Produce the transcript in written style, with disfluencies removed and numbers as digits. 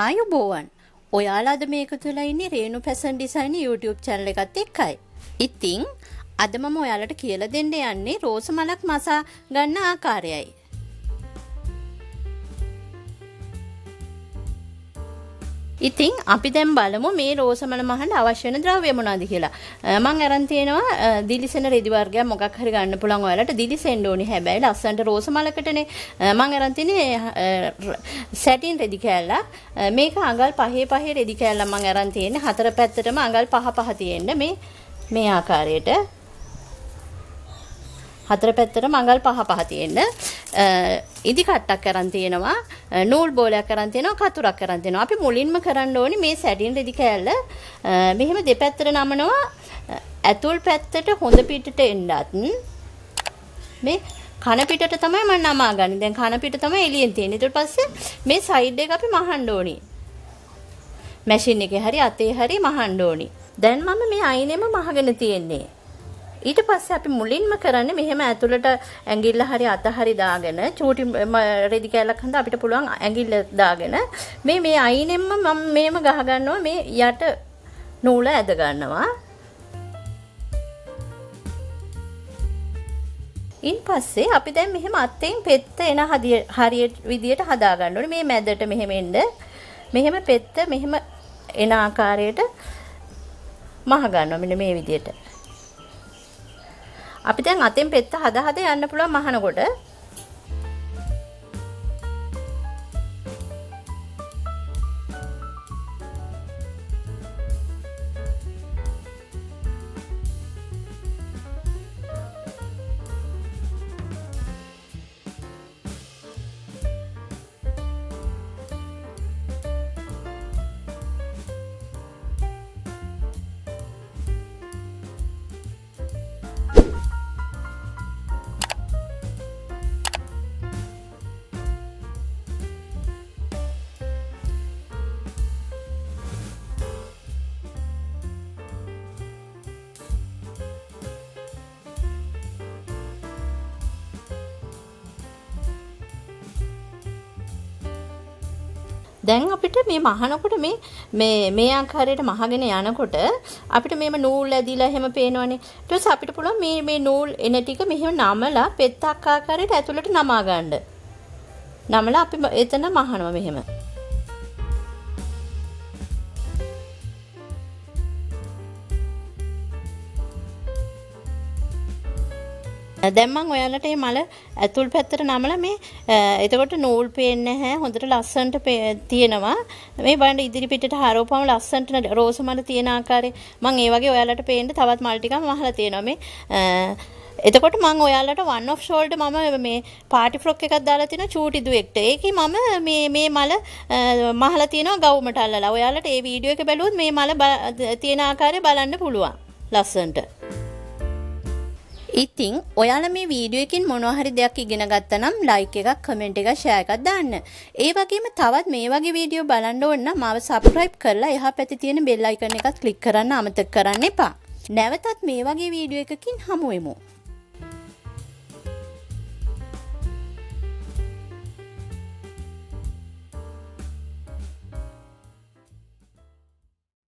ආයුබෝවන්. ඔයාලා අද මේක තුල ඉන්නේ රේණු ෆැෂන් ඩිසයින් YouTube channel එකත් එක්කයි. ඉතින් අද මම ඔයාලට කියලා දෙන්න යන්නේ රෝස මලක් මසා ගන්න ආකාරයයි. ඉතින් අපි දැන් බලමු මේ රෝස මල මහන්න අවශ්‍ය වෙන ද්‍රව්‍ය මොනවද කියලා. මම අරන් තියෙනවා දිලිසෙන රෙදි වර්ගයක් මොකක් හරි ගන්න පුළුවන් ඔයාලට දිලිසෙන්න ඕනි. හැබැයි ලස්සනට රෝස මලකටනේ මම අරන් තියෙන්නේ සැටින් රෙදි කෑල්ලක්. මේක අඟල් 5 රෙදි කෑල්ලක් මම අරන් තියෙන්නේ. හතර පැත්තටම අඟල් 5 තියෙන්න මේ ආකාරයට. හතර පැත්තට මඟල් 5 තියෙන්න ඉදි කට්ටක් කරන් තියෙනවා නූල් බෝලයක් කරන් තියෙනවා කතුරක් කරන් තියෙනවා. අපි මුලින්ම කරන්න ඕනේ මේ සැඩින් රෙදි කෑල්ල මෙහෙම දෙපැත්තට නමනවා ඇතුල් පැත්තට හොඳ පිටට එන්නත් මේ කන පිටට තමයි මම නමාගන්නේ. දැන් කන පිට තමයි එළියෙන් තියෙන්නේ. ඊට පස්සේ මේ සයිඩ් එක අපි මහන්න ඕනේ. මැෂින් එකේ හරි අතේ හරි මහන්න ඕනේ. දැන් මම මේ අයිනෙම මහගෙන තියෙන්නේ. ඊට පස්සේ අපි මුලින්ම කරන්නේ මෙහෙම ඇතුළට ඇඟිල්ල හරි අත හරි දාගෙන චූටි රෙදි කෑල්ලක් හඳ අපිට පුළුවන් ඇඟිල්ල දාගෙන මේ අයිනෙම්ම මම මේම ගහ ගන්නවා මේ යට නූල ඇද ගන්නවා. ඊන් පස්සේ අපි දැන් මෙහෙම අත්ෙන් පෙත්ත එන හරියට විදියට හදා ගන්න ඕනේ. මේ මැදට මෙහෙම එන්න මෙහෙම පෙත්ත මෙහෙම එන ආකාරයට මහ ගන්නවා මෙන්න මේ විදියට. අපි දැන් අතෙන් පෙත්ත හදා යන්න පුළුවන් මහනකොට. දැන් අපිට මේ මහනකොට මේ ආකාරයට මහගෙන යනකොට අපිට මේම නූල් ඇදිලා එහෙම පේනවනේ. ඊට පස්සේ අපිට පුළුවන් මේ නූල් එන ටික මෙහෙම නමලා පෙත්තක් ආකාරයට ඇතුළට නමා ගන්න. නමලා අපි එතන මහනවා මෙහෙම. දැන් මම ඔයාලට මේ මල ඇතුල් පැත්තට නමලා මේ එතකොට නූල් පේන්නේ නැහැ. හොඳට ලස්සනට තියෙනවා. මේ බලන්න ඉදිරි පිටට හරවපුවම ලස්සනට රෝස මල තියෙන ආකාරය මම ඒ වගේ ඔයාලට පේන්න තවත් මල් ටිකක් මහලා තියෙනවා මේ. එතකොට මම ඔයාලට one of shoulder මම මේ පාටි ෆ්‍රොක් එකක් දාලා තියෙනවා චූටි දුවෙක්ට. ඒකේ මම මේ මල මහලා තියෙනවා ගවුමට අල්ලලා. ඔයාලට මේ වීඩියෝ එක බැලුවොත් මේ මල තියෙන ආකාරය බලන්න පුළුවන් ලස්සනට. ඉතින් ඔයාලා මේ වීඩියෝ එකකින් මොනවා හරි දෙයක් ඉගෙන ගත්තා නම් ලයික් එකක් කමෙන්ට් එකක් ෂෙයා එකක් දාන්න. ඒ වගේම තවත් මේ වගේ වීඩියෝ බලන්න ඕන නම් මාව සබ්ස්ක්‍රයිබ් කරලා එහා පැත්තේ තියෙන බෙල් අයිකන් එකත් ක්ලික් කරන්න අමතක කරන්න එපා. නැවතත් මේ වගේ වීඩියෝ එකකින් හමු වෙමු.